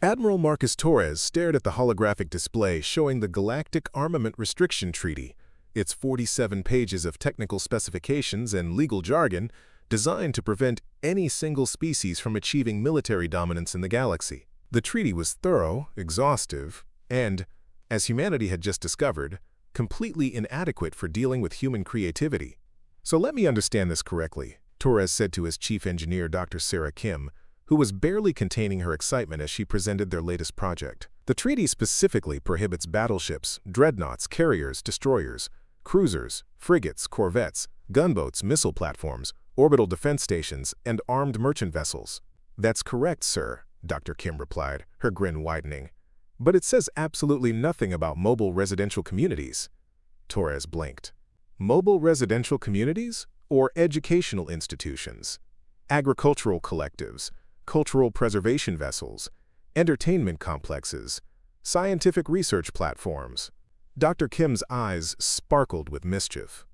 Admiral Marcus Torres stared at the holographic display showing the Galactic Armament Restriction Treaty, its 47 pages of technical specifications and legal jargon designed to prevent any single species from achieving military dominance in the galaxy. The treaty was thorough, exhaustive, and, as humanity had just discovered, completely inadequate for dealing with human creativity. "So let me understand this correctly," Torres said to his chief engineer, Dr. Sarah Kim, who was barely containing her excitement as she presented their latest project. "The treaty specifically prohibits battleships, dreadnoughts, carriers, destroyers, cruisers, frigates, corvettes, gunboats, missile platforms, orbital defense stations, and armed merchant vessels." "That's correct, sir," Dr. Kim replied, her grin widening. "But it says absolutely nothing about mobile residential communities." Torres blinked. "Mobile residential communities or educational institutions? Agricultural collectives, cultural preservation vessels, entertainment complexes, scientific research platforms." Dr. Kim's eyes sparkled with mischief.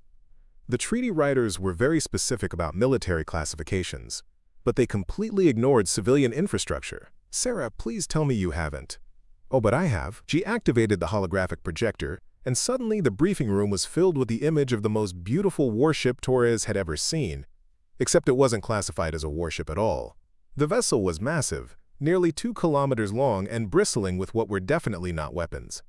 The treaty writers were very specific about military classifications, but they completely ignored civilian infrastructure. "Sarah, please tell me you haven't." "Oh, but I have." She activated the holographic projector, and suddenly the briefing room was filled with the image of the most beautiful warship Torres had ever seen, except it wasn't classified as a warship at all. The vessel was massive, nearly 2 kilometers long and bristling with what were definitely not weapons.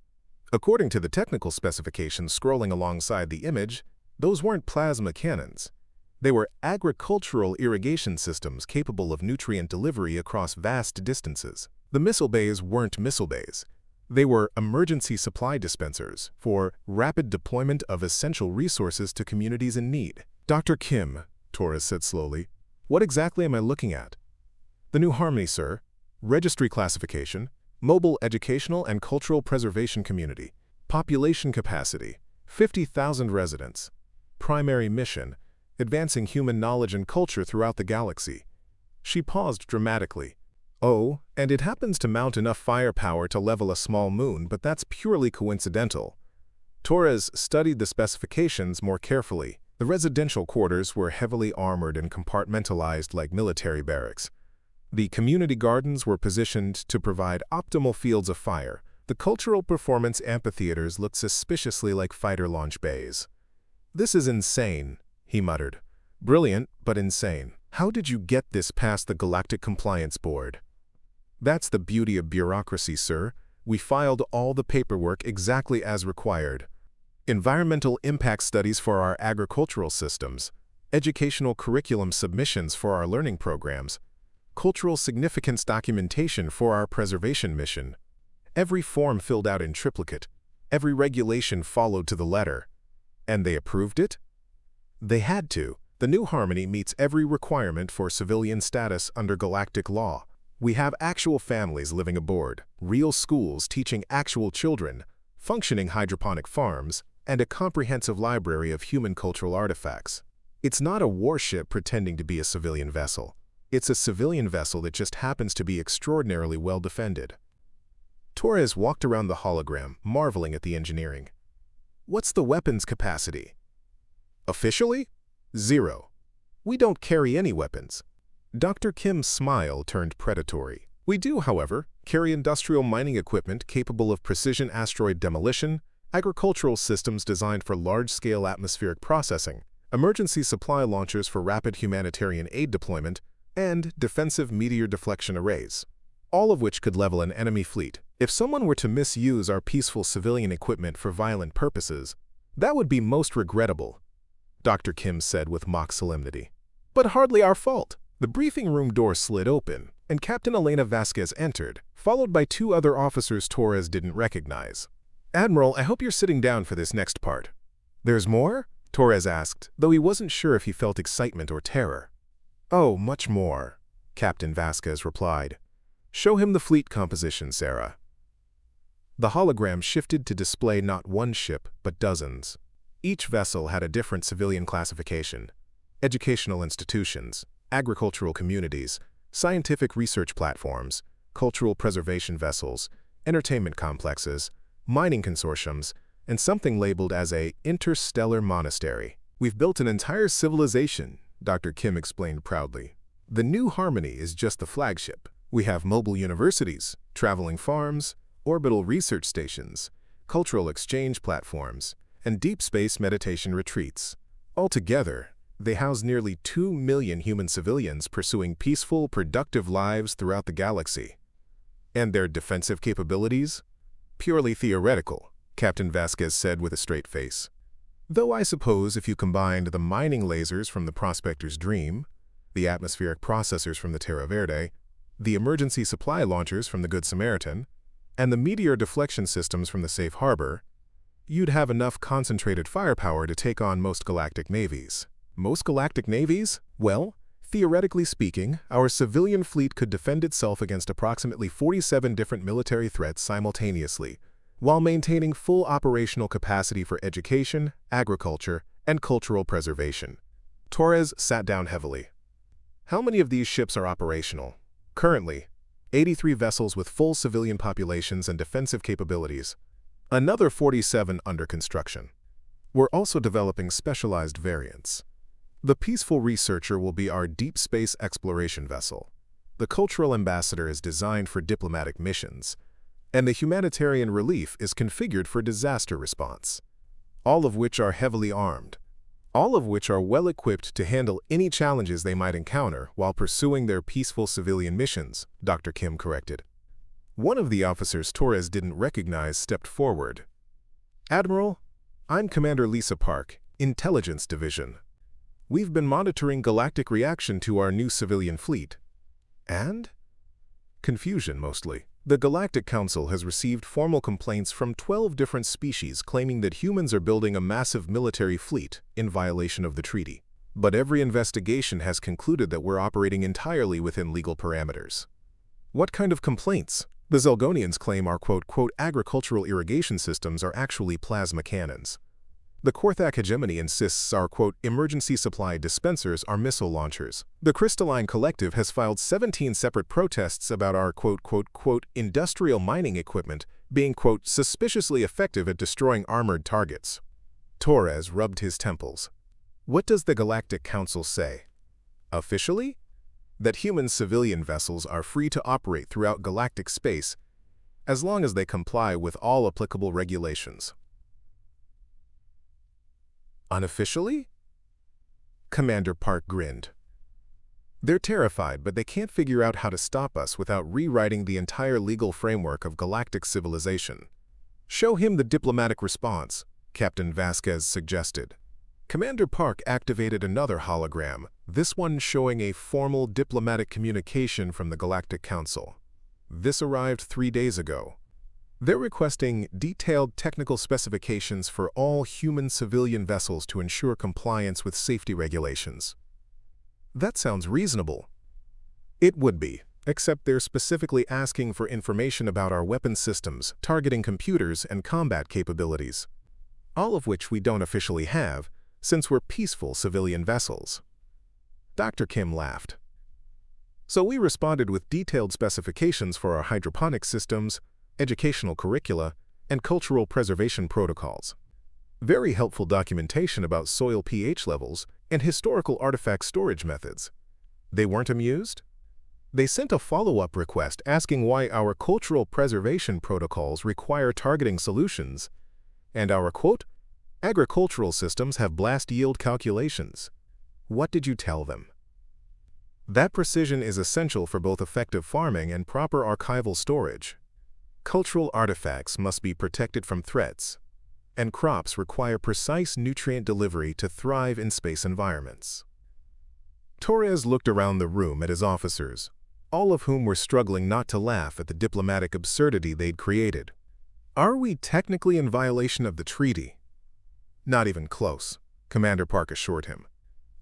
According to the technical specifications scrolling alongside the image, those weren't plasma cannons. They were agricultural irrigation systems capable of nutrient delivery across vast distances. The missile bays weren't missile bays. They were emergency supply dispensers for rapid deployment of essential resources to communities in need. "Dr. Kim," Torres said slowly, "what exactly am I looking at?" "The new Harmony, sir. Registry classification, mobile educational and cultural preservation community. Population capacity, 50,000 residents. Primary mission, advancing human knowledge and culture throughout the galaxy." She paused dramatically. "Oh, and it happens to mount enough firepower to level a small moon, but that's purely coincidental." Torres studied the specifications more carefully. The residential quarters were heavily armored and compartmentalized like military barracks. The community gardens were positioned to provide optimal fields of fire. The cultural performance amphitheaters looked suspiciously like fighter launch bays. "This is insane," he muttered. "Brilliant, but insane. How did you get this past the Galactic Compliance Board?" "That's the beauty of bureaucracy, sir. We filed all the paperwork exactly as required. Environmental impact studies for our agricultural systems, educational curriculum submissions for our learning programs, cultural significance documentation for our preservation mission. Every form filled out in triplicate, every regulation followed to the letter. And they approved it?" "They had to. The new Harmony meets every requirement for civilian status under galactic law. We have actual families living aboard, real schools teaching actual children, functioning hydroponic farms, and a comprehensive library of human cultural artifacts. It's not a warship pretending to be a civilian vessel. It's a civilian vessel that just happens to be extraordinarily well defended." Torres walked around the hologram, marveling at the engineering. "What's the weapons capacity?" "Officially? 0. We don't carry any weapons." Dr. Kim's smile turned predatory. "We do, however, carry industrial mining equipment capable of precision asteroid demolition, agricultural systems designed for large-scale atmospheric processing, emergency supply launchers for rapid humanitarian aid deployment, and defensive meteor deflection arrays, all of which could level an enemy fleet. If someone were to misuse our peaceful civilian equipment for violent purposes, that would be most regrettable," Dr. Kim said with mock solemnity. "But hardly our fault." The briefing room door slid open, and Captain Elena Vasquez entered, followed by 2 other officers Torres didn't recognize. "Admiral, I hope you're sitting down for this next part." "There's more?" Torres asked, though he wasn't sure if he felt excitement or terror. "Oh, much more," Captain Vasquez replied. "Show him the fleet composition, Sarah." The hologram shifted to display not one ship, but dozens. Each vessel had a different civilian classification: educational institutions, agricultural communities, scientific research platforms, cultural preservation vessels, entertainment complexes, mining consortiums, and something labeled as a interstellar monastery. "We've built an entire civilization," Dr. Kim explained proudly. "The new Harmony is just the flagship. We have mobile universities, traveling farms, orbital research stations, cultural exchange platforms, and deep space meditation retreats. Altogether, they house nearly 2 million human civilians pursuing peaceful, productive lives throughout the galaxy. And their defensive capabilities? Purely theoretical, Captain Vasquez said with a straight face. Though I suppose if you combined the mining lasers from the Prospector's Dream, the atmospheric processors from the Terra Verde, the emergency supply launchers from the Good Samaritan, and the meteor deflection systems from the Safe Harbor, you'd have enough concentrated firepower to take on most galactic navies. Most galactic navies? Well, theoretically speaking, our civilian fleet could defend itself against approximately 47 different military threats simultaneously, while maintaining full operational capacity for education, agriculture, and cultural preservation. Torres sat down heavily. How many of these ships are operational? Currently, 83 vessels with full civilian populations and defensive capabilities. Another 47 under construction. We're also developing specialized variants. The Peaceful Researcher will be our deep space exploration vessel. The Cultural Ambassador is designed for diplomatic missions, and the Humanitarian Relief is configured for disaster response. All of which are heavily armed. All of which are well-equipped to handle any challenges they might encounter while pursuing their peaceful civilian missions, Dr. Kim corrected. One of the officers Torres didn't recognize stepped forward. Admiral, I'm Commander Lisa Park, Intelligence Division. We've been monitoring galactic reaction to our new civilian fleet. And? Confusion, mostly. The Galactic Council has received formal complaints from 12 different species claiming that humans are building a massive military fleet in violation of the treaty. But every investigation has concluded that we're operating entirely within legal parameters. What kind of complaints? The Zelgonians claim our quote, agricultural irrigation systems are actually plasma cannons. The Korthak hegemony insists our quote, emergency supply dispensers are missile launchers. The Crystalline Collective has filed 17 separate protests about our quote, industrial mining equipment being quote, suspiciously effective at destroying armored targets. Torres rubbed his temples. What does the Galactic Council say? Officially? That human civilian vessels are free to operate throughout galactic space as long as they comply with all applicable regulations. Unofficially? Commander Park grinned. They're terrified, but they can't figure out how to stop us without rewriting the entire legal framework of galactic civilization. Show him the diplomatic response, Captain Vasquez suggested. Commander Park activated another hologram, this one showing a formal diplomatic communication from the Galactic Council. This arrived 3 days ago. They're requesting detailed technical specifications for all human civilian vessels to ensure compliance with safety regulations. That sounds reasonable. It would be, except they're specifically asking for information about our weapon systems, targeting computers, and combat capabilities. All of which we don't officially have, since we're peaceful civilian vessels. Dr. Kim laughed. So we responded with detailed specifications for our hydroponic systems, educational curricula, and cultural preservation protocols. Very helpful documentation about soil pH levels and historical artifact storage methods. They weren't amused? They sent a follow-up request asking why our cultural preservation protocols require targeting solutions, and our, quote, agricultural systems have blast yield calculations. What did you tell them? That precision is essential for both effective farming and proper archival storage. Cultural artifacts must be protected from threats, and crops require precise nutrient delivery to thrive in space environments. Torres looked around the room at his officers, all of whom were struggling not to laugh at the diplomatic absurdity they'd created. Are we technically in violation of the treaty? Not even close, Commander Park assured him.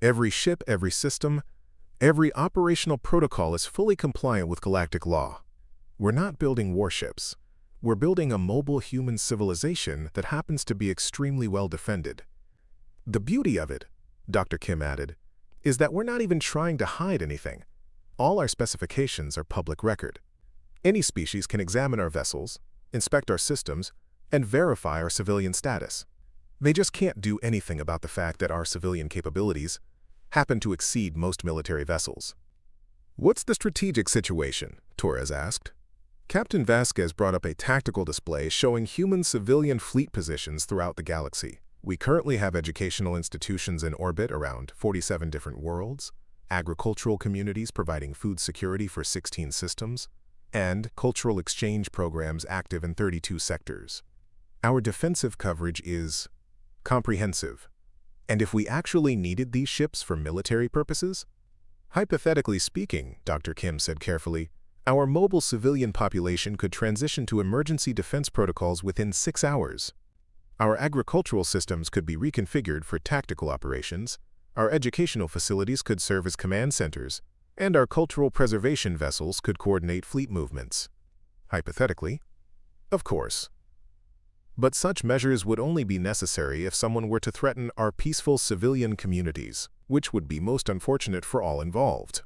Every ship, every system, every operational protocol is fully compliant with galactic law. We're not building warships. We're building a mobile human civilization that happens to be extremely well defended. The beauty of it, Dr. Kim added, is that we're not even trying to hide anything. All our specifications are public record. Any species can examine our vessels, inspect our systems, and verify our civilian status. They just can't do anything about the fact that our civilian capabilities happen to exceed most military vessels. "What's the strategic situation?" Torres asked. Captain Vasquez brought up a tactical display showing human civilian fleet positions throughout the galaxy. "We currently have educational institutions in orbit around 47 different worlds, agricultural communities providing food security for 16 systems, and cultural exchange programs active in 32 sectors. Our defensive coverage is comprehensive. And if we actually needed these ships for military purposes?" "Hypothetically speaking," Dr. Kim said carefully, "our mobile civilian population could transition to emergency defense protocols within 6 hours. Our agricultural systems could be reconfigured for tactical operations, our educational facilities could serve as command centers, and our cultural preservation vessels could coordinate fleet movements." "Hypothetically?" "Of course. But such measures would only be necessary if someone were to threaten our peaceful civilian communities, which would be most unfortunate for all involved."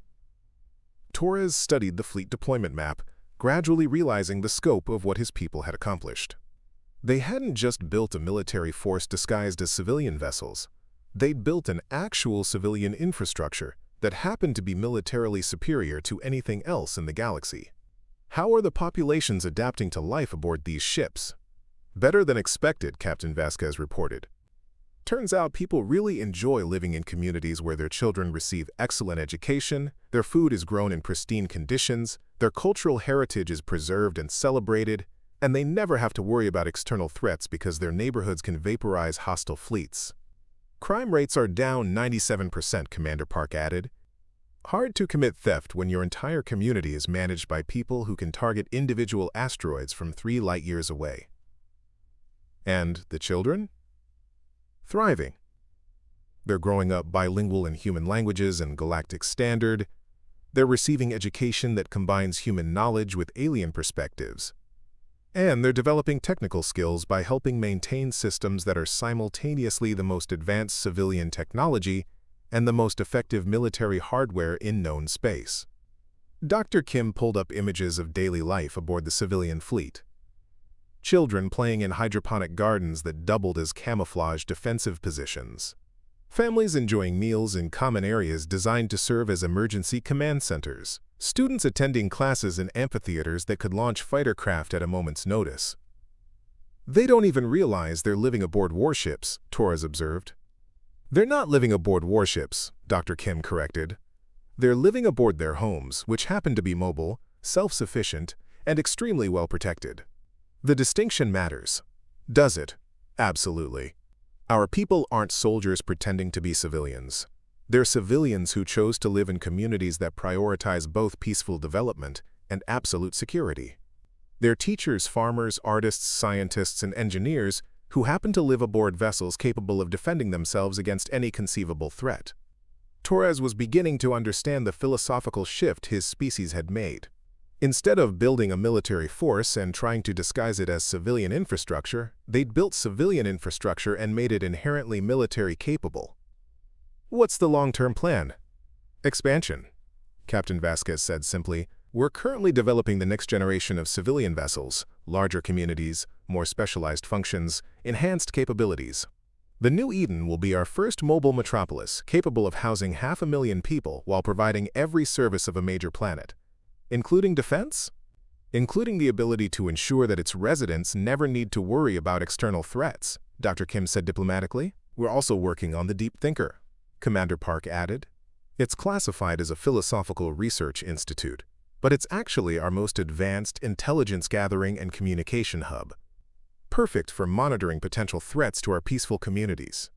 Torres studied the fleet deployment map, gradually realizing the scope of what his people had accomplished. They hadn't just built a military force disguised as civilian vessels. They'd built an actual civilian infrastructure that happened to be militarily superior to anything else in the galaxy. "How are the populations adapting to life aboard these ships?" "Better than expected," Captain Vasquez reported. "Turns out people really enjoy living in communities where their children receive excellent education, their food is grown in pristine conditions, their cultural heritage is preserved and celebrated, and they never have to worry about external threats because their neighborhoods can vaporize hostile fleets. Crime rates are down 97%, Commander Park added. Hard to commit theft when your entire community is managed by people who can target individual asteroids from 3 light-years away." "And the children?" "Thriving. They're growing up bilingual in human languages and galactic standard. They're receiving education that combines human knowledge with alien perspectives. And they're developing technical skills by helping maintain systems that are simultaneously the most advanced civilian technology and the most effective military hardware in known space." Dr. Kim pulled up images of daily life aboard the civilian fleet. Children playing in hydroponic gardens that doubled as camouflage defensive positions. Families enjoying meals in common areas designed to serve as emergency command centers. Students attending classes in amphitheaters that could launch fighter craft at a moment's notice. "They don't even realize they're living aboard warships," Torres observed. "They're not living aboard warships," Dr. Kim corrected. "They're living aboard their homes, which happen to be mobile, self-sufficient, and extremely well protected. The distinction matters. Does it? Absolutely. Our people aren't soldiers pretending to be civilians. They're civilians who chose to live in communities that prioritize both peaceful development and absolute security. They're teachers, farmers, artists, scientists, and engineers who happen to live aboard vessels capable of defending themselves against any conceivable threat." Torres was beginning to understand the philosophical shift his species had made. Instead of building a military force and trying to disguise it as civilian infrastructure, they'd built civilian infrastructure and made it inherently military capable. "What's the long-term plan?" "Expansion," Captain Vasquez said simply. "We're currently developing the next generation of civilian vessels, larger communities, more specialized functions, enhanced capabilities. The New Eden will be our first mobile metropolis, capable of housing 500,000 people while providing every service of a major planet. Including defense? Including the ability to ensure that its residents never need to worry about external threats," Dr. Kim said diplomatically. "We're also working on the Deep Thinker," Commander Park added. "It's classified as a philosophical research institute, but it's actually our most advanced intelligence gathering and communication hub. Perfect for monitoring potential threats to our peaceful communities."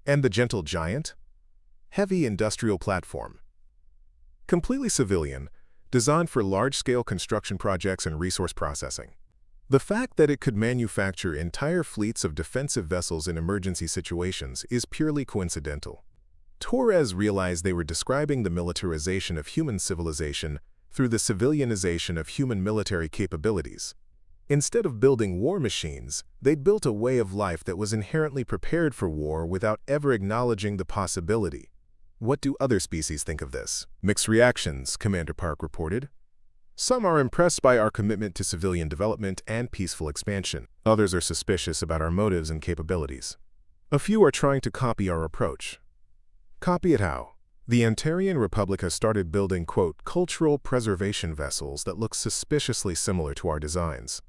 "And the Gentle Giant?" "Heavy industrial platform. Completely civilian, designed for large-scale construction projects and resource processing. The fact that it could manufacture entire fleets of defensive vessels in emergency situations is purely coincidental." Torres realized they were describing the militarization of human civilization through the civilianization of human military capabilities. Instead of building war machines, they'd built a way of life that was inherently prepared for war without ever acknowledging the possibility. "What do other species think of this?" "Mixed reactions," Commander Park reported. "Some are impressed by our commitment to civilian development and peaceful expansion. Others are suspicious about our motives and capabilities. A few are trying to copy our approach." "Copy it how?" The Antarian Republic has started building, quote, cultural preservation vessels that look suspiciously similar to our designs.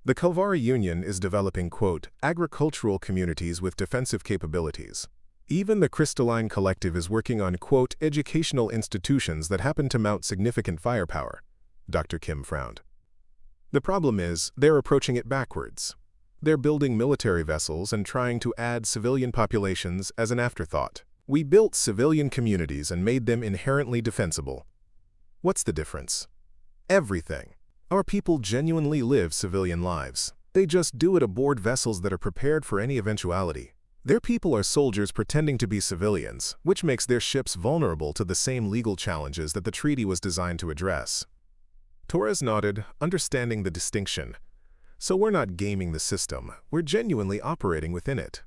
The Kalvari Union is developing, quote, agricultural communities with defensive capabilities. Even the Crystalline Collective is working on, quote, educational institutions that happen to mount significant firepower. Dr. Kim frowned. The problem is, they're approaching it backwards. They're building military vessels and trying to add civilian populations as an afterthought. We built civilian communities and made them inherently defensible. What's the difference? Everything. Our people genuinely live civilian lives. They just do it aboard vessels that are prepared for any eventuality. Their people are soldiers pretending to be civilians, which makes their ships vulnerable to the same legal challenges that the treaty was designed to address. Torres nodded, understanding the distinction. So we're not gaming the system, we're genuinely operating within it.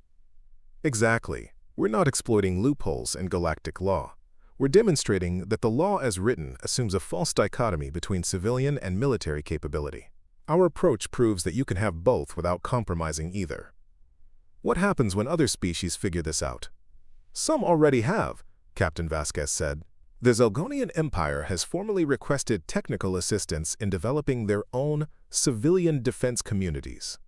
Exactly. We're not exploiting loopholes in galactic law. We're demonstrating that the law as written assumes a false dichotomy between civilian and military capability. Our approach proves that you can have both without compromising either. What happens when other species figure this out? Some already have, Captain Vasquez said. The Zelgonian Empire has formally requested technical assistance in developing their own civilian defense communities.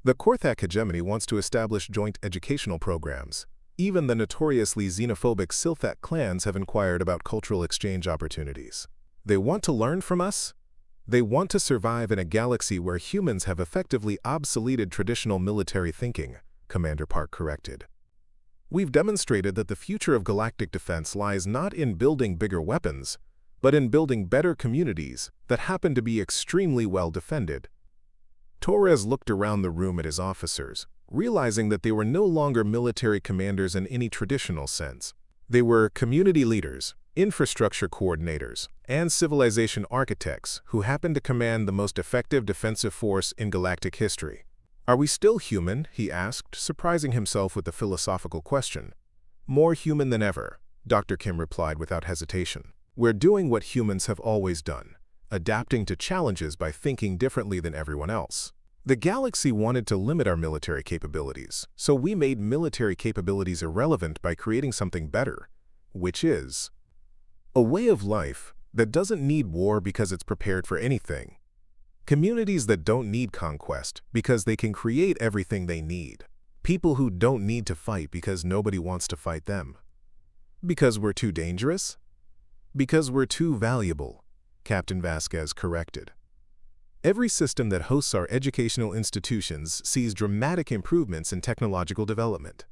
The Korthak hegemony wants to establish joint educational programs. Even the notoriously xenophobic Silthat clans have inquired about cultural exchange opportunities. They want to learn from us? They want to survive in a galaxy where humans have effectively obsoleted traditional military thinking, Commander Park corrected. We've demonstrated that the future of galactic defense lies not in building bigger weapons, but in building better communities that happen to be extremely well defended. Torres looked around the room at his officers, realizing that they were no longer military commanders in any traditional sense. They were community leaders, infrastructure coordinators, and civilization architects who happened to command the most effective defensive force in galactic history. Are we still human? He asked, surprising himself with the philosophical question. More human than ever, Dr. Kim replied without hesitation. We're doing what humans have always done, adapting to challenges by thinking differently than everyone else. The galaxy wanted to limit our military capabilities, so we made military capabilities irrelevant by creating something better, which is a way of life that doesn't need war because it's prepared for anything. Communities that don't need conquest because they can create everything they need. People who don't need to fight because nobody wants to fight them. Because we're too dangerous? Because we're too valuable, Captain Vasquez corrected. Every system that hosts our educational institutions sees dramatic improvements in technological development.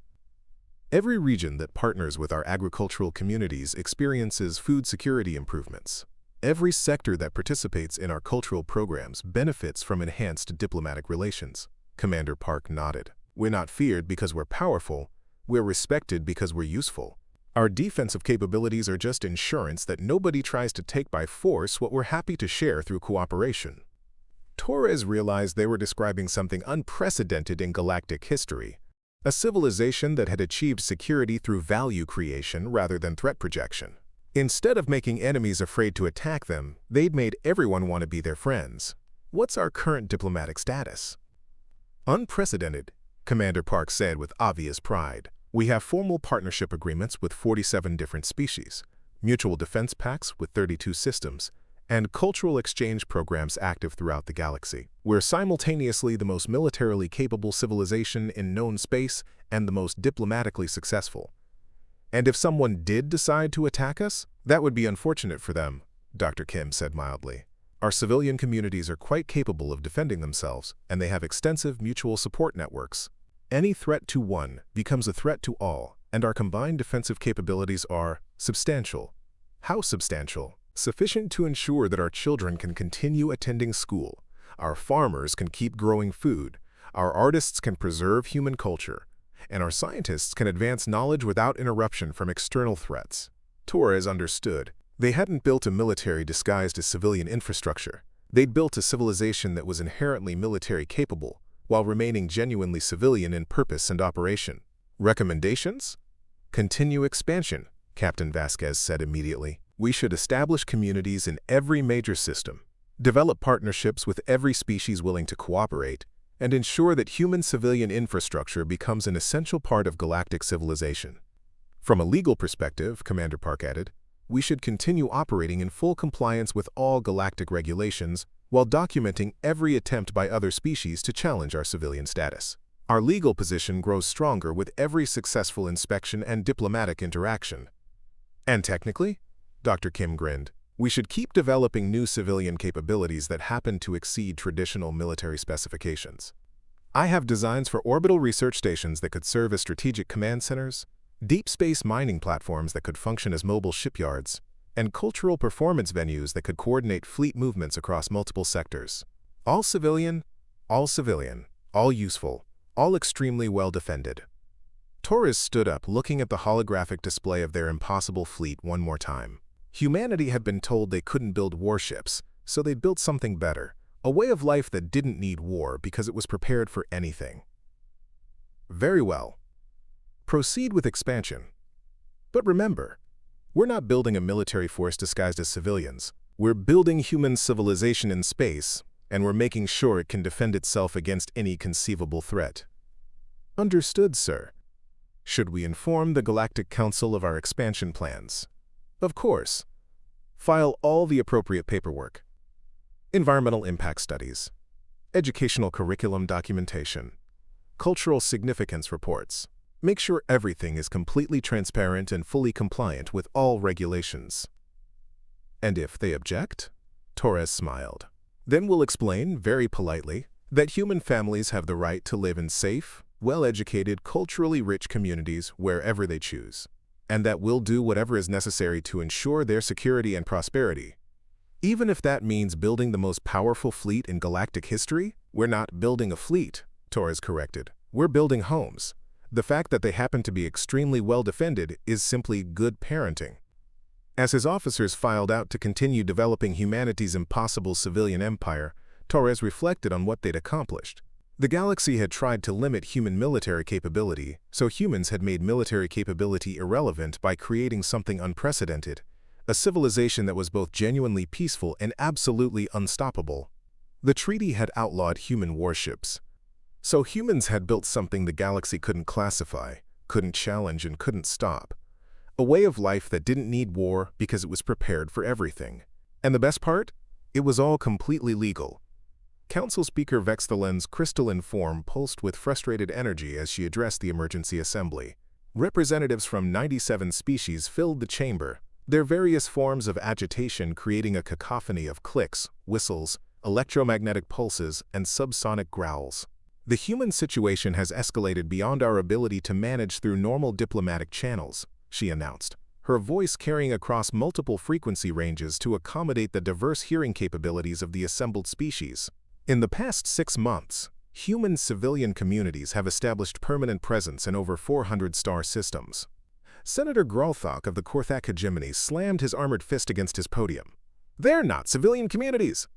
Every region that partners with our agricultural communities experiences food security improvements. Every sector that participates in our cultural programs benefits from enhanced diplomatic relations. Commander Park nodded. We're not feared because we're powerful. We're respected because we're useful. Our defensive capabilities are just insurance that nobody tries to take by force what we're happy to share through cooperation. Torres realized they were describing something unprecedented in galactic history, a civilization that had achieved security through value creation rather than threat projection. Instead of making enemies afraid to attack them, they'd made everyone want to be their friends. What's our current diplomatic status? Unprecedented, Commander Park said with obvious pride. We have formal partnership agreements with 47 different species, mutual defense pacts with 32 systems, and cultural exchange programs active throughout the galaxy. We're simultaneously the most militarily capable civilization in known space and the most diplomatically successful. And if someone did decide to attack us, that would be unfortunate for them, Dr. Kim said mildly. Our civilian communities are quite capable of defending themselves, and they have extensive mutual support networks. Any threat to one becomes a threat to all, and our combined defensive capabilities are substantial. How substantial? Sufficient to ensure that our children can continue attending school, our farmers can keep growing food, our artists can preserve human culture, and our scientists can advance knowledge without interruption from external threats. Torres understood. They hadn't built a military disguised as civilian infrastructure. They'd built a civilization that was inherently military capable, while remaining genuinely civilian in purpose and operation. Recommendations? Continue expansion, Captain Vasquez said immediately. We should establish communities in every major system, develop partnerships with every species willing to cooperate, and ensure that human-civilian infrastructure becomes an essential part of galactic civilization. From a legal perspective, Commander Park added, we should continue operating in full compliance with all galactic regulations while documenting every attempt by other species to challenge our civilian status. Our legal position grows stronger with every successful inspection and diplomatic interaction. And technically, Dr. Kim grinned, we should keep developing new civilian capabilities that happen to exceed traditional military specifications. I have designs for orbital research stations that could serve as strategic command centers, deep space mining platforms that could function as mobile shipyards, and cultural performance venues that could coordinate fleet movements across multiple sectors. All civilian, all useful, all extremely well defended. Torres stood up, looking at the holographic display of their impossible fleet one more time. Humanity had been told they couldn't build warships, so they built something better, a way of life that didn't need war because it was prepared for anything. Very well. Proceed with expansion. But remember, we're not building a military force disguised as civilians. We're building human civilization in space, and we're making sure it can defend itself against any conceivable threat. Understood, sir. Should we inform the Galactic Council of our expansion plans? Of course. File all the appropriate paperwork. Environmental impact studies, educational curriculum documentation, cultural significance reports. Make sure everything is completely transparent and fully compliant with all regulations. And if they object? Torres smiled. Then we'll explain, very politely, that human families have the right to live in safe, well-educated, culturally rich communities wherever they choose, and that we'll do whatever is necessary to ensure their security and prosperity. Even if that means building the most powerful fleet in galactic history? We're not building a fleet, Torres corrected. We're building homes. The fact that they happen to be extremely well defended is simply good parenting. As his officers filed out to continue developing humanity's impossible civilian empire, Torres reflected on what they'd accomplished. The galaxy had tried to limit human military capability, so humans had made military capability irrelevant by creating something unprecedented, a civilization that was both genuinely peaceful and absolutely unstoppable. The treaty had outlawed human warships. So humans had built something the galaxy couldn't classify, couldn't challenge, and couldn't stop. A way of life that didn't need war because it was prepared for everything. And the best part? It was all completely legal. Council Speaker Vexthalen's crystalline form pulsed with frustrated energy as she addressed the emergency assembly. Representatives from 97 species filled the chamber, their various forms of agitation creating a cacophony of clicks, whistles, electromagnetic pulses, and subsonic growls. The human situation has escalated beyond our ability to manage through normal diplomatic channels, she announced, her voice carrying across multiple frequency ranges to accommodate the diverse hearing capabilities of the assembled species. In the past 6 months, human civilian communities have established permanent presence in over 400 star systems. Senator Gralthok of the Korthak hegemony slammed his armored fist against his podium. They're not civilian communities.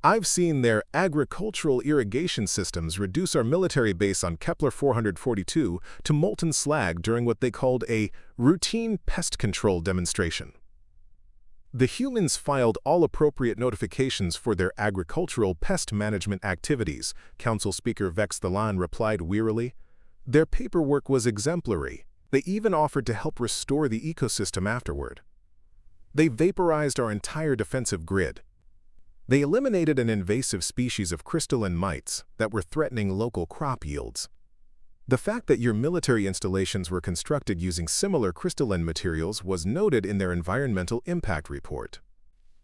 I've seen their agricultural irrigation systems reduce our military base on Kepler 442 to molten slag during what they called a routine pest control demonstration. The humans filed all appropriate notifications for their agricultural pest management activities, Council Speaker Vexthalan replied wearily. Their paperwork was exemplary. They even offered to help restore the ecosystem afterward. They vaporized our entire defensive grid. They eliminated an invasive species of crystalline mites that were threatening local crop yields. The fact that your military installations were constructed using similar crystalline materials was noted in their environmental impact report.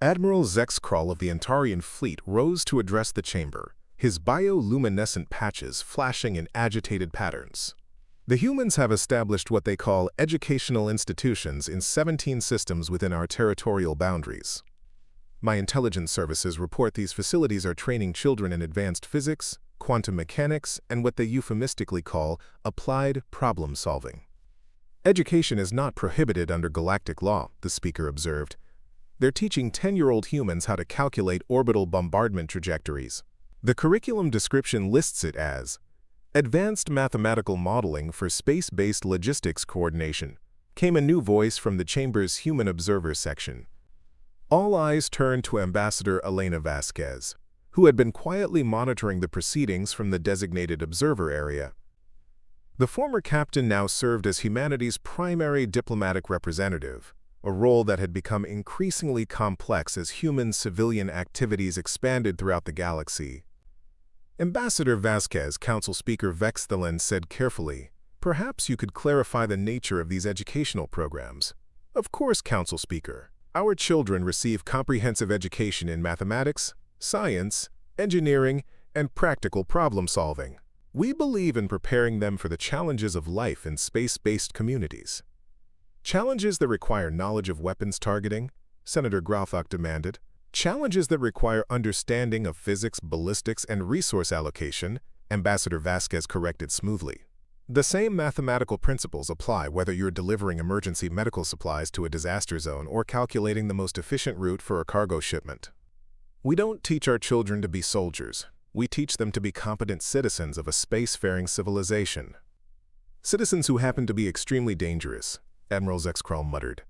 Admiral Zex Krull of the Antarian fleet rose to address the chamber, his bioluminescent patches flashing in agitated patterns. The humans have established what they call educational institutions in 17 systems within our territorial boundaries. My intelligence services report these facilities are training children in advanced physics, quantum mechanics, and what they euphemistically call applied problem solving. Education is not prohibited under galactic law, the speaker observed. They're teaching 10-year-old humans how to calculate orbital bombardment trajectories. The curriculum description lists it as advanced mathematical modeling for space-based logistics coordination, came a new voice from the chamber's human observer section. All eyes turned to Ambassador Elena Vasquez, who had been quietly monitoring the proceedings from the designated observer area. The former captain now served as humanity's primary diplomatic representative, a role that had become increasingly complex as human-civilian activities expanded throughout the galaxy. Ambassador Vasquez, Council Speaker Vexthalan said carefully, "Perhaps you could clarify the nature of these educational programs." "Of course, Council Speaker. Our children receive comprehensive education in mathematics, science, engineering, and practical problem-solving. We believe in preparing them for the challenges of life in space-based communities." "Challenges that require knowledge of weapons targeting?" Senator Grothok demanded. "Challenges that require understanding of physics, ballistics, and resource allocation," Ambassador Vasquez corrected smoothly. "The same mathematical principles apply whether you're delivering emergency medical supplies to a disaster zone or calculating the most efficient route for a cargo shipment. We don't teach our children to be soldiers. We teach them to be competent citizens of a spacefaring civilization." "Citizens who happen to be extremely dangerous," Admiral Zexkral muttered.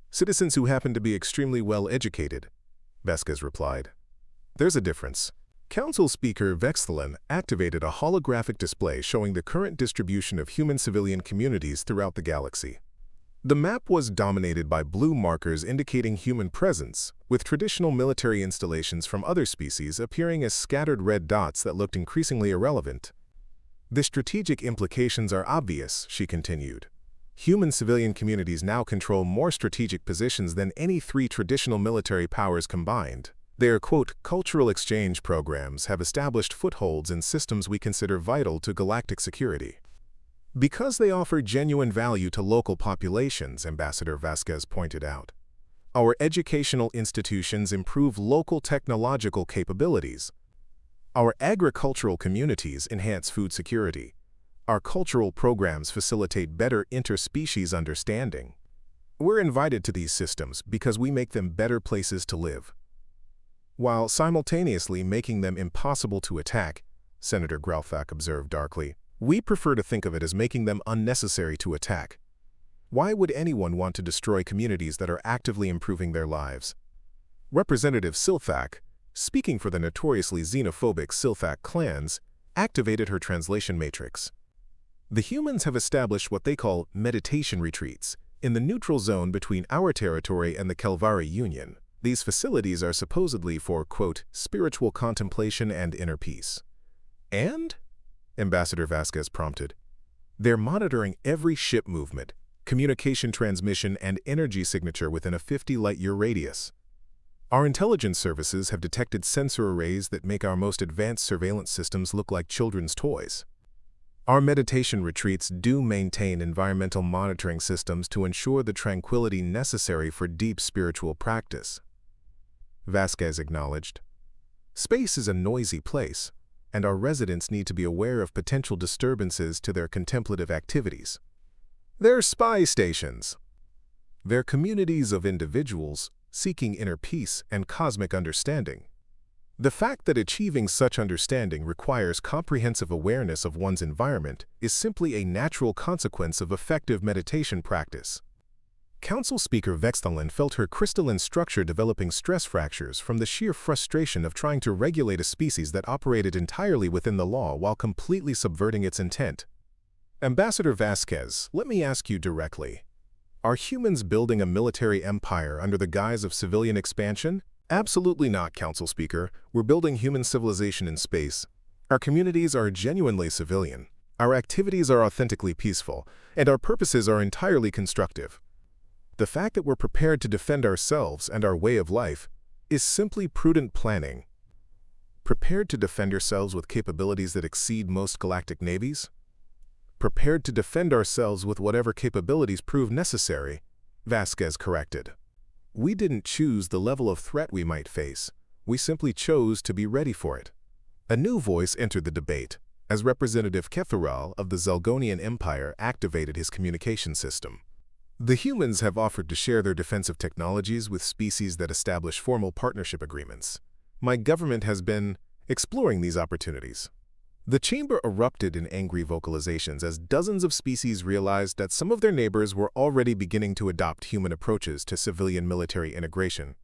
"Citizens who happen to be extremely well-educated," Vasquez replied. "There's a difference." Council Speaker Vexthalan activated a holographic display showing the current distribution of human civilian communities throughout the galaxy. The map was dominated by blue markers indicating human presence, with traditional military installations from other species appearing as scattered red dots that looked increasingly irrelevant. "The strategic implications are obvious," she continued. "Human civilian communities now control more strategic positions than any three traditional military powers combined. Their, quote, cultural exchange programs have established footholds in systems we consider vital to galactic security. Because they offer genuine value to local populations," Ambassador Vasquez pointed out. "Our educational institutions improve local technological capabilities. Our agricultural communities enhance food security. Our cultural programs facilitate better interspecies understanding. We're invited to these systems because we make them better places to live, while simultaneously making them impossible to attack," Senator Grothok observed darkly. "We prefer to think of it as making them unnecessary to attack. Why would anyone want to destroy communities that are actively improving their lives?" Representative Silthak, speaking for the notoriously xenophobic Silthak clans, activated her translation matrix. "The humans have established what they call meditation retreats in the neutral zone between our territory and the Kelvari Union. These facilities are supposedly for, quote, spiritual contemplation and inner peace." "And?" Ambassador Vasquez prompted. "They're monitoring every ship movement, communication transmission, and energy signature within a 50-light-year radius. Our intelligence services have detected sensor arrays that make our most advanced surveillance systems look like children's toys. Our meditation retreats do maintain environmental monitoring systems to ensure the tranquility necessary for deep spiritual practice," Vasquez acknowledged. "Space is a noisy place, and our residents need to be aware of potential disturbances to their contemplative activities. They're spy stations. They're communities of individuals seeking inner peace and cosmic understanding. The fact that achieving such understanding requires comprehensive awareness of one's environment is simply a natural consequence of effective meditation practice." Council Speaker Vexthalan felt her crystalline structure developing stress fractures from the sheer frustration of trying to regulate a species that operated entirely within the law while completely subverting its intent. "Ambassador Vasquez, let me ask you directly. Are humans building a military empire under the guise of civilian expansion?" "Absolutely not, Council Speaker. We're building human civilization in space. Our communities are genuinely civilian. Our activities are authentically peaceful, and our purposes are entirely constructive. The fact that we're prepared to defend ourselves and our way of life is simply prudent planning." "Prepared to defend yourselves with capabilities that exceed most galactic navies?" "Prepared to defend ourselves with whatever capabilities prove necessary," Vasquez corrected. "We didn't choose the level of threat we might face. We simply chose to be ready for it." A new voice entered the debate, as Representative Kethural of the Zelgonian Empire activated his communication system. "The humans have offered to share their defensive technologies with species that establish formal partnership agreements. My government has been exploring these opportunities." The chamber erupted in angry vocalizations as dozens of species realized that some of their neighbors were already beginning to adopt human approaches to civilian military integration.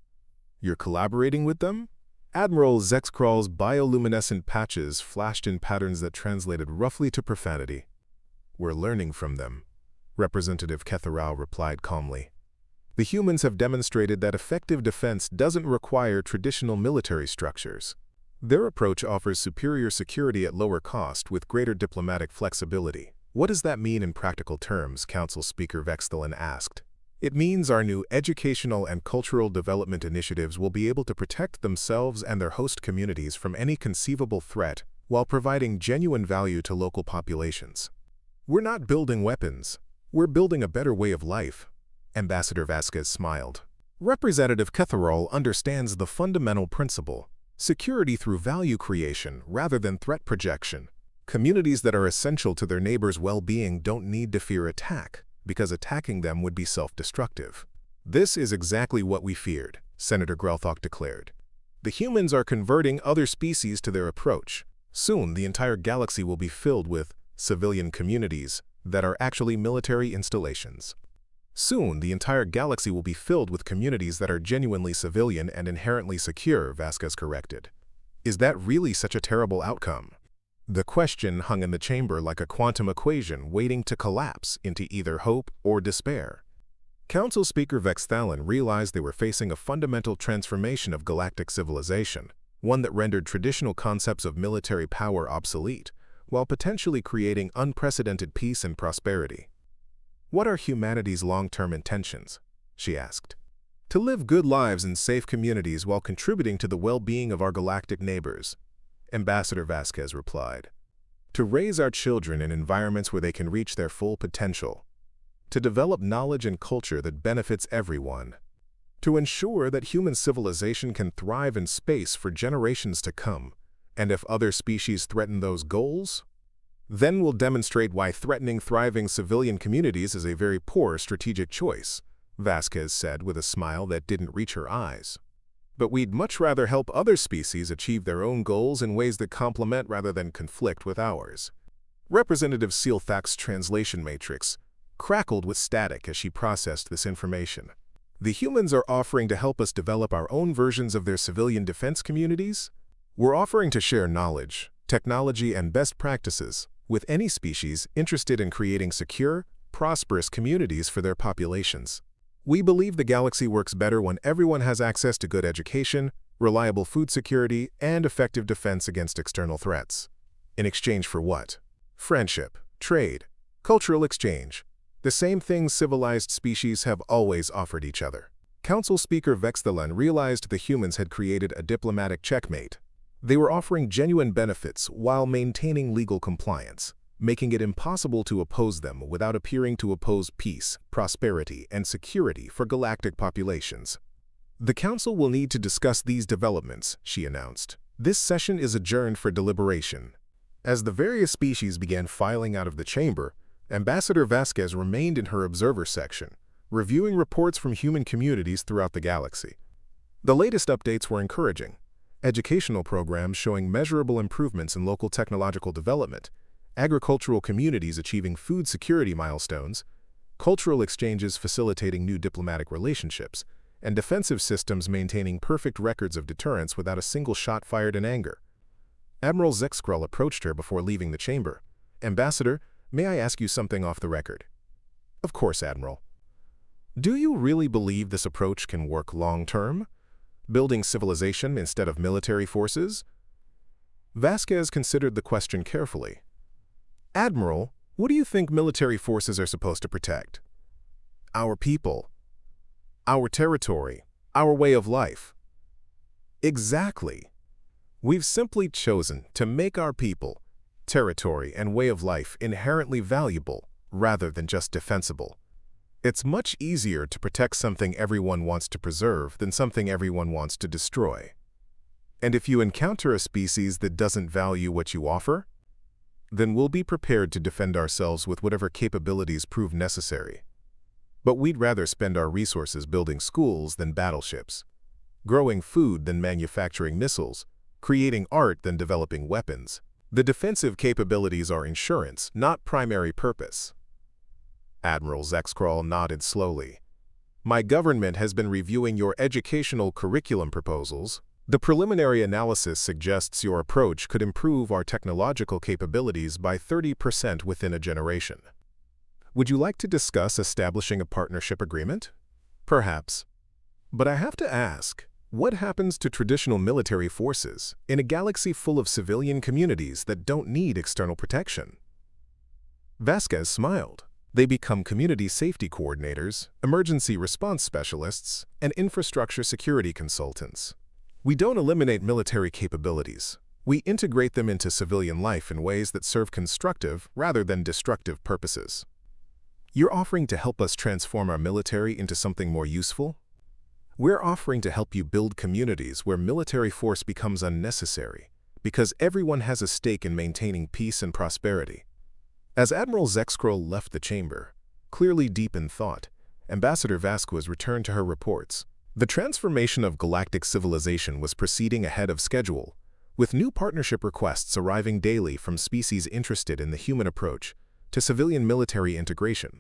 "You're collaborating with them?" Admiral Zexkral's bioluminescent patches flashed in patterns that translated roughly to profanity. We're learning from them, Representative Ketharau replied calmly. The humans have demonstrated that effective defense doesn't require traditional military structures. Their approach offers superior security at lower cost with greater diplomatic flexibility. What does that mean in practical terms? Council Speaker Vextelen asked. It means our new educational and cultural development initiatives will be able to protect themselves and their host communities from any conceivable threat while providing genuine value to local populations. We're not building weapons. We're building a better way of life. Ambassador Vasquez smiled. Representative Ketharau understands the fundamental principle: security through value creation rather than threat projection. Communities that are essential to their neighbors' well-being don't need to fear attack, because attacking them would be self-destructive. This is exactly what we feared, Senator Grelthok declared. The humans are converting other species to their approach. Soon, the entire galaxy will be filled with civilian communities that are actually military installations. Soon, the entire galaxy will be filled with communities that are genuinely civilian and inherently secure, Vasquez corrected. Is that really such a terrible outcome? The question hung in the chamber like a quantum equation waiting to collapse into either hope or despair. Council Speaker Vextelen realized they were facing a fundamental transformation of galactic civilization, one that rendered traditional concepts of military power obsolete, while potentially creating unprecedented peace and prosperity. What are humanity's long-term intentions? She asked. To live good lives in safe communities while contributing to the well-being of our galactic neighbors, Ambassador Vasquez replied. To raise our children in environments where they can reach their full potential. To develop knowledge and culture that benefits everyone. To ensure that human civilization can thrive in space for generations to come, and if other species threaten those goals, then we'll demonstrate why threatening thriving civilian communities is a very poor strategic choice, Vasquez said with a smile that didn't reach her eyes. But we'd much rather help other species achieve their own goals in ways that complement rather than conflict with ours. Representative Sealthak's translation matrix crackled with static as she processed this information. The humans are offering to help us develop our own versions of their civilian defense communities? We're offering to share knowledge, technology, and best practices with any species interested in creating secure, prosperous communities for their populations. We believe the galaxy works better when everyone has access to good education, reliable food security, and effective defense against external threats. In exchange for what? Friendship, trade, cultural exchange. The same things civilized species have always offered each other. Council Speaker Vextelen realized the humans had created a diplomatic checkmate. They were offering genuine benefits while maintaining legal compliance, making it impossible to oppose them without appearing to oppose peace, prosperity, and security for galactic populations. The Council will need to discuss these developments, she announced. This session is adjourned for deliberation. As the various species began filing out of the chamber, Ambassador Vasquez remained in her observer section, reviewing reports from human communities throughout the galaxy. The latest updates were encouraging. Educational programs showing measurable improvements in local technological development, agricultural communities achieving food security milestones, cultural exchanges facilitating new diplomatic relationships, and defensive systems maintaining perfect records of deterrence without a single shot fired in anger. Admiral Zexkrell approached her before leaving the chamber. Ambassador, may I ask you something off the record? Of course, Admiral. Do you really believe this approach can work long-term? Building civilization instead of military forces? Vasquez considered the question carefully. Admiral, what do you think military forces are supposed to protect? Our people. Our territory. Our way of life. Exactly. We've simply chosen to make our people, territory, and way of life inherently valuable rather than just defensible. It's much easier to protect something everyone wants to preserve than something everyone wants to destroy. And if you encounter a species that doesn't value what you offer, then we'll be prepared to defend ourselves with whatever capabilities prove necessary. But we'd rather spend our resources building schools than battleships, growing food than manufacturing missiles, creating art than developing weapons. The defensive capabilities are insurance, not primary purpose. Admiral Zexkrall nodded slowly. My government has been reviewing your educational curriculum proposals. The preliminary analysis suggests your approach could improve our technological capabilities by 30% within a generation. Would you like to discuss establishing a partnership agreement? Perhaps. But I have to ask, what happens to traditional military forces in a galaxy full of civilian communities that don't need external protection? Vasquez smiled. They become community safety coordinators, emergency response specialists, and infrastructure security consultants. We don't eliminate military capabilities. We integrate them into civilian life in ways that serve constructive rather than destructive purposes. You're offering to help us transform our military into something more useful? We're offering to help you build communities where military force becomes unnecessary, because everyone has a stake in maintaining peace and prosperity. As Admiral Zexcroll left the chamber, clearly deep in thought, Ambassador Vasquez returned to her reports. The transformation of galactic civilization was proceeding ahead of schedule, with new partnership requests arriving daily from species interested in the human approach to civilian military integration.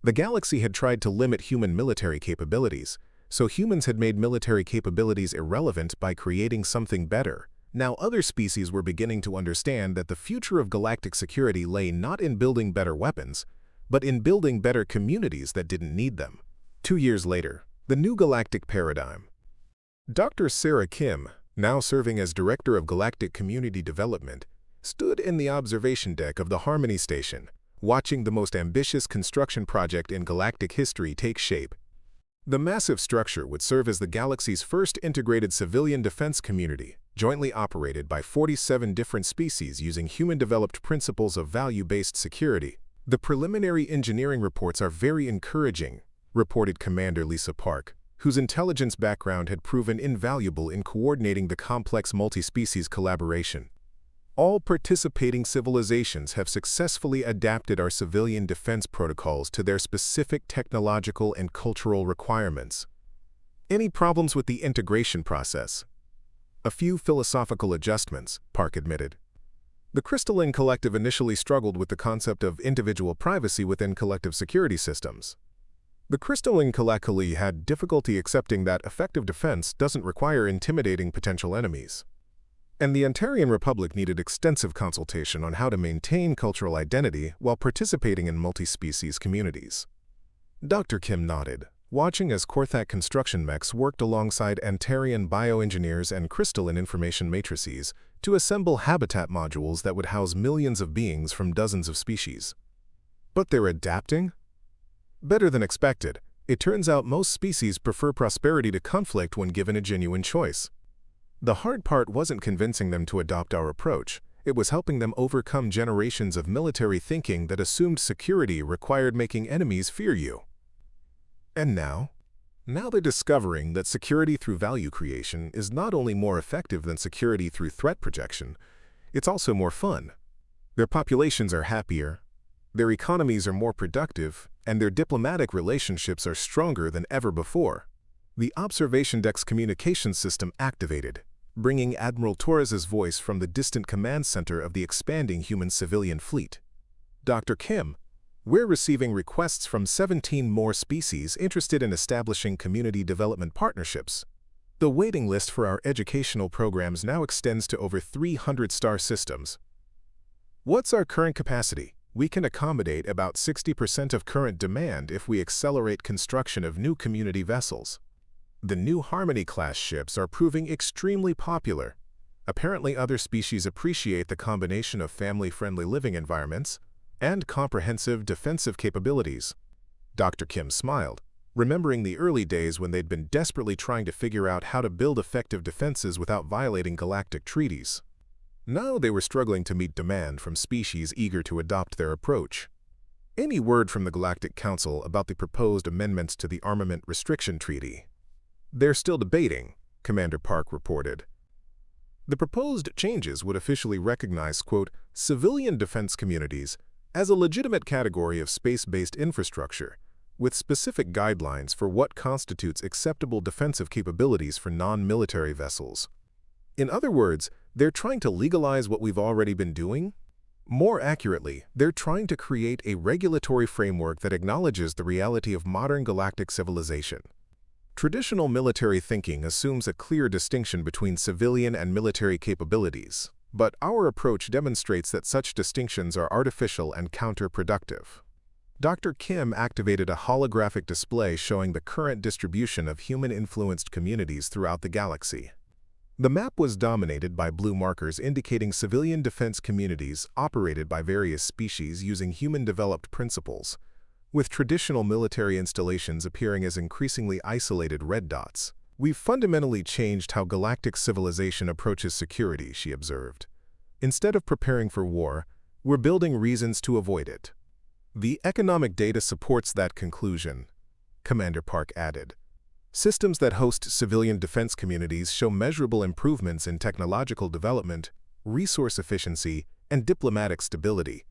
The galaxy had tried to limit human military capabilities, so humans had made military capabilities irrelevant by creating something better. Now other species were beginning to understand that the future of galactic security lay not in building better weapons, but in building better communities that didn't need them. 2 years later, the new galactic paradigm. Dr. Sarah Kim, now serving as Director of Galactic Community Development, stood in the observation deck of the Harmony Station, watching the most ambitious construction project in galactic history take shape. The massive structure would serve as the galaxy's first integrated civilian defense community, jointly operated by 47 different species using human-developed principles of value-based security. The preliminary engineering reports are very encouraging, reported Commander Lisa Park, whose intelligence background had proven invaluable in coordinating the complex multi-species collaboration. All participating civilizations have successfully adapted our civilian defense protocols to their specific technological and cultural requirements. Any problems with the integration process? A few philosophical adjustments, Park admitted. The Crystalline Collective initially struggled with the concept of individual privacy within collective security systems. The Crystalline Collective had difficulty accepting that effective defense doesn't require intimidating potential enemies. And the Antarian Republic needed extensive consultation on how to maintain cultural identity while participating in multi-species communities. Dr. Kim nodded, watching as Korthak construction mechs worked alongside Antarian bioengineers and crystalline information matrices to assemble habitat modules that would house millions of beings from dozens of species. But they're adapting? Better than expected. It turns out most species prefer prosperity to conflict when given a genuine choice. The hard part wasn't convincing them to adopt our approach. It was helping them overcome generations of military thinking that assumed security required making enemies fear you. And now? Now they're discovering that security through value creation is not only more effective than security through threat projection, it's also more fun. Their populations are happier, their economies are more productive, and their diplomatic relationships are stronger than ever before. The observation deck's communication system activated, bringing Admiral Torres's voice from the distant command center of the expanding human civilian fleet. Dr. Kim, we're receiving requests from 17 more species interested in establishing community development partnerships. The waiting list for our educational programs now extends to over 300 star systems. What's our current capacity? We can accommodate about 60% of current demand if we accelerate construction of new community vessels. The new Harmony-class ships are proving extremely popular. Apparently other species appreciate the combination of family-friendly living environments and comprehensive defensive capabilities. Dr. Kim smiled, remembering the early days when they'd been desperately trying to figure out how to build effective defenses without violating galactic treaties. Now they were struggling to meet demand from species eager to adopt their approach. Any word from the Galactic Council about the proposed amendments to the Armament Restriction Treaty? They're still debating, Commander Park reported. The proposed changes would officially recognize, quote, civilian defense communities as a legitimate category of space-based infrastructure, with specific guidelines for what constitutes acceptable defensive capabilities for non-military vessels. In other words, they're trying to legalize what we've already been doing? More accurately, they're trying to create a regulatory framework that acknowledges the reality of modern galactic civilization. Traditional military thinking assumes a clear distinction between civilian and military capabilities, but our approach demonstrates that such distinctions are artificial and counterproductive. Dr. Kim activated a holographic display showing the current distribution of human-influenced communities throughout the galaxy. The map was dominated by blue markers indicating civilian defense communities operated by various species using human-developed principles, with traditional military installations appearing as increasingly isolated red dots. We've fundamentally changed how galactic civilization approaches security, she observed. Instead of preparing for war, we're building reasons to avoid it. The economic data supports that conclusion, Commander Park added. Systems that host civilian defense communities show measurable improvements in technological development, resource efficiency, and diplomatic stability.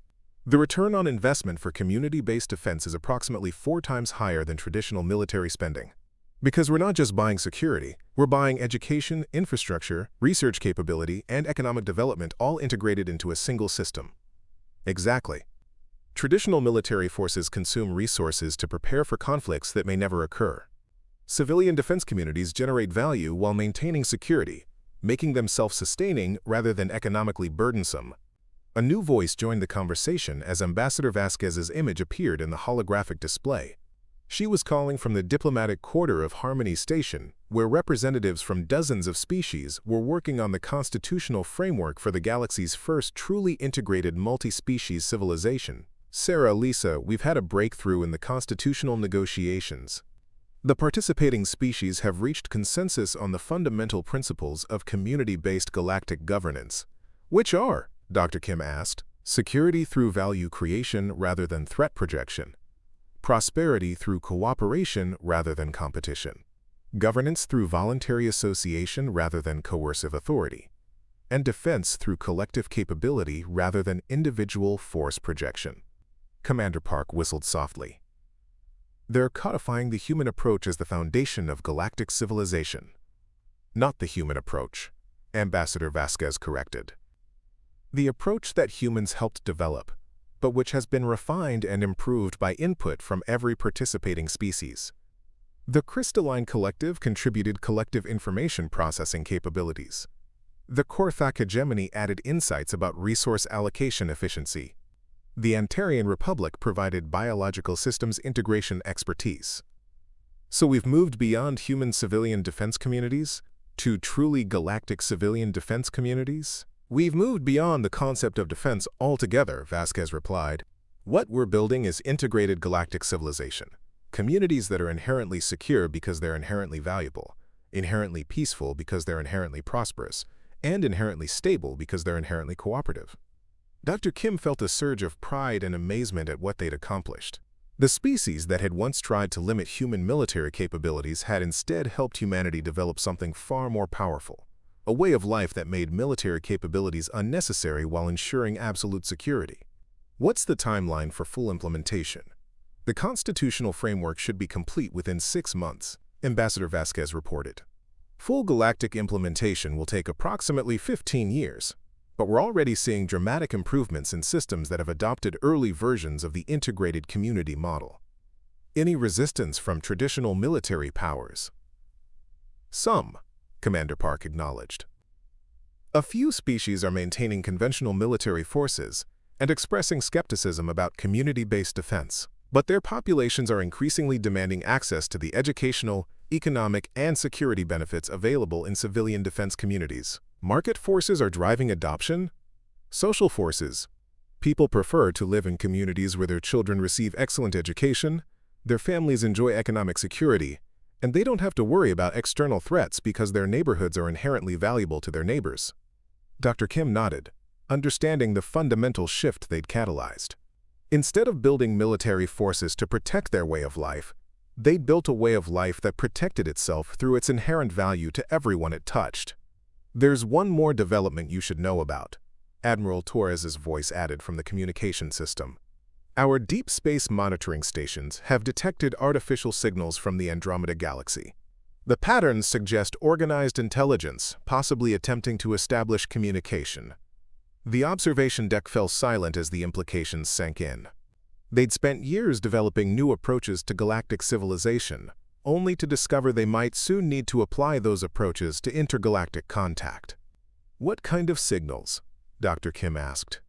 The return on investment for community-based defense is approximately 4 times higher than traditional military spending. Because we're not just buying security, we're buying education, infrastructure, research capability, and economic development all integrated into a single system. Exactly. Traditional military forces consume resources to prepare for conflicts that may never occur. Civilian defense communities generate value while maintaining security, making them self-sustaining rather than economically burdensome. A new voice joined the conversation as Ambassador Vasquez's image appeared in the holographic display. She was calling from the diplomatic quarter of Harmony Station, where representatives from dozens of species were working on the constitutional framework for the galaxy's first truly integrated multi-species civilization. Sarah, Lisa, we've had a breakthrough in the constitutional negotiations. The participating species have reached consensus on the fundamental principles of community-based galactic governance. Which are, Dr. Kim asked, security through value creation rather than threat projection, prosperity through cooperation rather than competition, governance through voluntary association rather than coercive authority, and defense through collective capability rather than individual force projection. Commander Park whistled softly. They're codifying the human approach as the foundation of galactic civilization. Not the human approach, Ambassador Vasquez corrected. The approach that humans helped develop, but which has been refined and improved by input from every participating species. The Crystalline Collective contributed collective information processing capabilities. The Korthak hegemony added insights about resource allocation efficiency. The Antarian Republic provided biological systems integration expertise. So we've moved beyond human civilian defense communities to truly galactic civilian defense communities? We've moved beyond the concept of defense altogether, Vasquez replied. What we're building is integrated galactic civilization. Communities that are inherently secure because they're inherently valuable, inherently peaceful because they're inherently prosperous, and inherently stable because they're inherently cooperative. Dr. Kim felt a surge of pride and amazement at what they'd accomplished. The species that had once tried to limit human military capabilities had instead helped humanity develop something far more powerful, a way of life that made military capabilities unnecessary while ensuring absolute security. What's the timeline for full implementation? The constitutional framework should be complete within 6 months, Ambassador Vasquez reported. Full galactic implementation will take approximately 15 years. But we're already seeing dramatic improvements in systems that have adopted early versions of the integrated community model. Any resistance from traditional military powers? Some, Commander Park acknowledged. A few species are maintaining conventional military forces and expressing skepticism about community-based defense, but their populations are increasingly demanding access to the educational, economic, and security benefits available in civilian defense communities. Market forces are driving adoption? Social forces. People prefer to live in communities where their children receive excellent education, their families enjoy economic security, and they don't have to worry about external threats because their neighborhoods are inherently valuable to their neighbors. Dr. Kim nodded, understanding the fundamental shift they'd catalyzed. Instead of building military forces to protect their way of life, they'd built a way of life that protected itself through its inherent value to everyone it touched. There's one more development you should know about, Admiral Torres's voice added from the communication system. Our deep space monitoring stations have detected artificial signals from the Andromeda Galaxy. The patterns suggest organized intelligence, possibly attempting to establish communication. The observation deck fell silent as the implications sank in. They'd spent years developing new approaches to galactic civilization, only to discover they might soon need to apply those approaches to intergalactic contact. What kind of signals? Dr. Kim asked.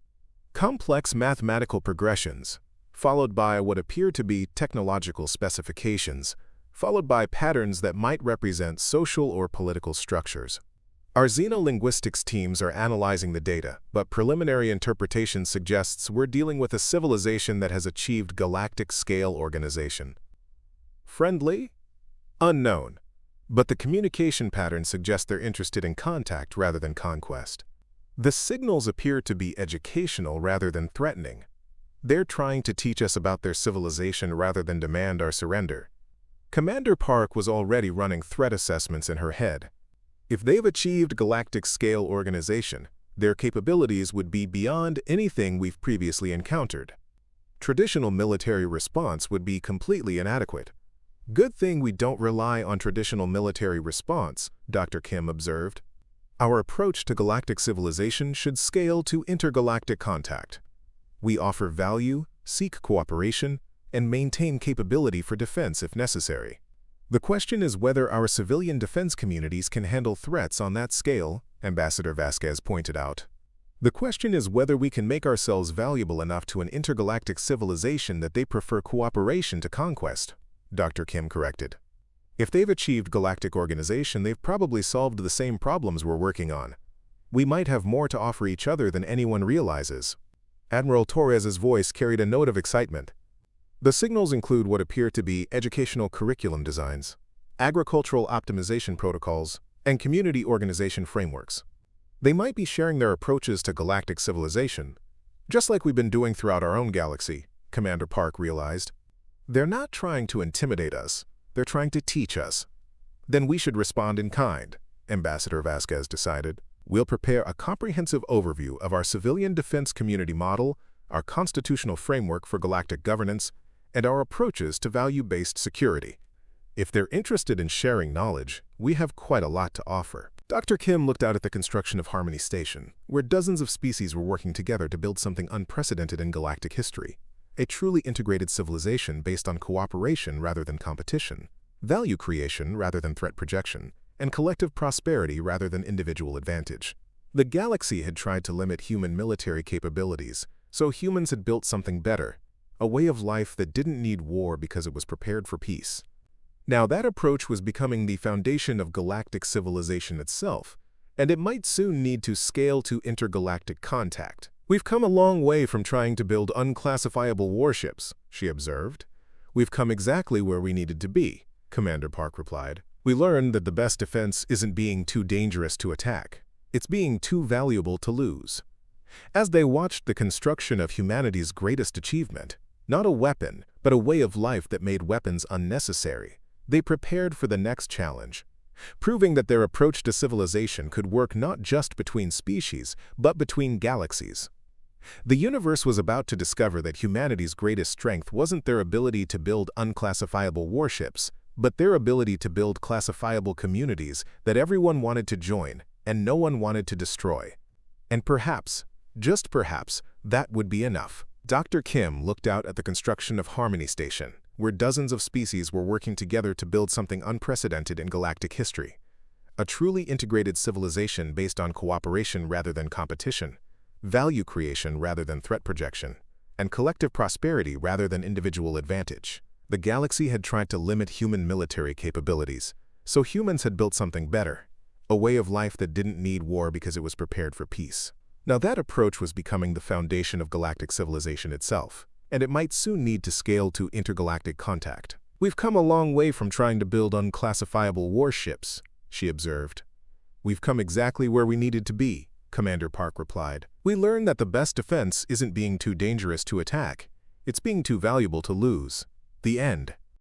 Complex mathematical progressions, followed by what appear to be technological specifications, followed by patterns that might represent social or political structures. Our xenolinguistics teams are analyzing the data, but preliminary interpretation suggests we're dealing with a civilization that has achieved galactic-scale organization. Friendly? Unknown. But the communication patterns suggest they're interested in contact rather than conquest. The signals appear to be educational rather than threatening. They're trying to teach us about their civilization rather than demand our surrender. Commander Park was already running threat assessments in her head. If they've achieved galactic-scale organization, their capabilities would be beyond anything we've previously encountered. Traditional military response would be completely inadequate. Good thing we don't rely on traditional military response, Dr. Kim observed. Our approach to galactic civilization should scale to intergalactic contact. We offer value, seek cooperation, and maintain capability for defense if necessary. The question is whether our civilian defense communities can handle threats on that scale, Ambassador Vasquez pointed out. The question is whether we can make ourselves valuable enough to an intergalactic civilization that they prefer cooperation to conquest, Dr. Kim corrected. If they've achieved galactic organization, they've probably solved the same problems we're working on. We might have more to offer each other than anyone realizes. Admiral Torres's voice carried a note of excitement. The signals include what appear to be educational curriculum designs, agricultural optimization protocols, and community organization frameworks. They might be sharing their approaches to galactic civilization, just like we've been doing throughout our own galaxy, Commander Park realized. They're not trying to intimidate us, they're trying to teach us. Then we should respond in kind, Ambassador Vasquez decided. We'll prepare a comprehensive overview of our civilian defense community model, our constitutional framework for galactic governance, and our approaches to value-based security. If they're interested in sharing knowledge, we have quite a lot to offer. Dr. Kim looked out at the construction of Harmony Station, where dozens of species were working together to build something unprecedented in galactic history. A truly integrated civilization based on cooperation rather than competition, value creation rather than threat projection, and collective prosperity rather than individual advantage. The galaxy had tried to limit human military capabilities, so humans had built something better, a way of life that didn't need war because it was prepared for peace. Now that approach was becoming the foundation of galactic civilization itself, and it might soon need to scale to intergalactic contact. We've come a long way from trying to build unclassifiable warships, she observed. We've come exactly where we needed to be, Commander Park replied. We learned that the best defense isn't being too dangerous to attack. It's being too valuable to lose. As they watched the construction of humanity's greatest achievement, not a weapon, but a way of life that made weapons unnecessary, they prepared for the next challenge, proving that their approach to civilization could work not just between species, but between galaxies. The universe was about to discover that humanity's greatest strength wasn't their ability to build unclassifiable warships, but their ability to build classifiable communities that everyone wanted to join and no one wanted to destroy. And perhaps, just perhaps, that would be enough. Dr. Kim looked out at the construction of Harmony Station, where dozens of species were working together to build something unprecedented in galactic history. A truly integrated civilization based on cooperation rather than competition, value creation rather than threat projection, and collective prosperity rather than individual advantage. The galaxy had tried to limit human military capabilities, so humans had built something better, a way of life that didn't need war because it was prepared for peace. Now that approach was becoming the foundation of galactic civilization itself, and it might soon need to scale to intergalactic contact. We've come a long way from trying to build unclassifiable warships, she observed. We've come exactly where we needed to be, Commander Park replied. We learned that the best defense isn't being too dangerous to attack, it's being too valuable to lose. The end.